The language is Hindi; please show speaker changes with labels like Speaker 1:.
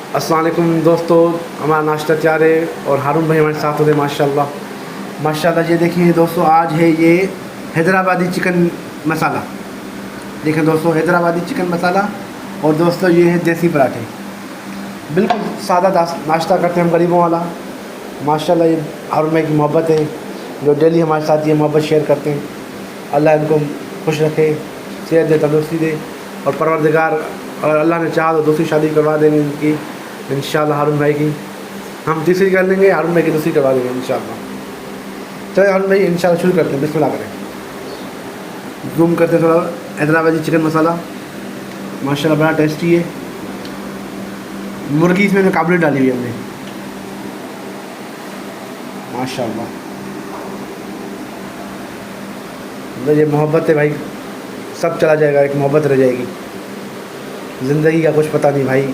Speaker 1: अस्सलाम वालेकुम दोस्तों, हमारा नाश्ता तैयार है और हारून भाई हमारे साथ होते माशाल्लाह माशाल्लाह। ये देखिए दोस्तों, आज है ये हैदराबादी चिकन मसाला। देखें दोस्तों, हैदराबादी चिकन मसाला। और दोस्तों ये है देसी पराठे। बिल्कुल सादा नाश्ता करते हैं हम गरीबों वाला। माशाल्लाह ये हारून भाई की मोहब्बत है, जो डेली हमारे साथ ये मोहब्बत शेयर करते हैं। अल्लाह इनको खुश रखे, सेहत दे, तंदुरुस्ती दे। और परवरदिगार अगर अल्लाह ने चाहा तो दूसरी शादी करवा देंगे इनकी इंशाल्लाह। हारून भाई की हम तीसरी कर लेंगे, हारून भाई की दूसरी करवा देंगे इंशाल्लाह। चलो हारून भाई इंशाल्लाह शुरू करते हैं, बिस्मिल्लाह करें। जूम करते हैं थोड़ा। हैदराबादी चिकन मसाला माशाल्लाह बड़ा टेस्टी है। मुर्गी इसमें काबुली डाली हुई है हमने माशाल्लाह। मतलब ये मोहब्बत है भाई, सब चला जाएगा, एक मोहब्बत रह जाएगी। ज़िंदगी का कुछ पता नहीं भाई।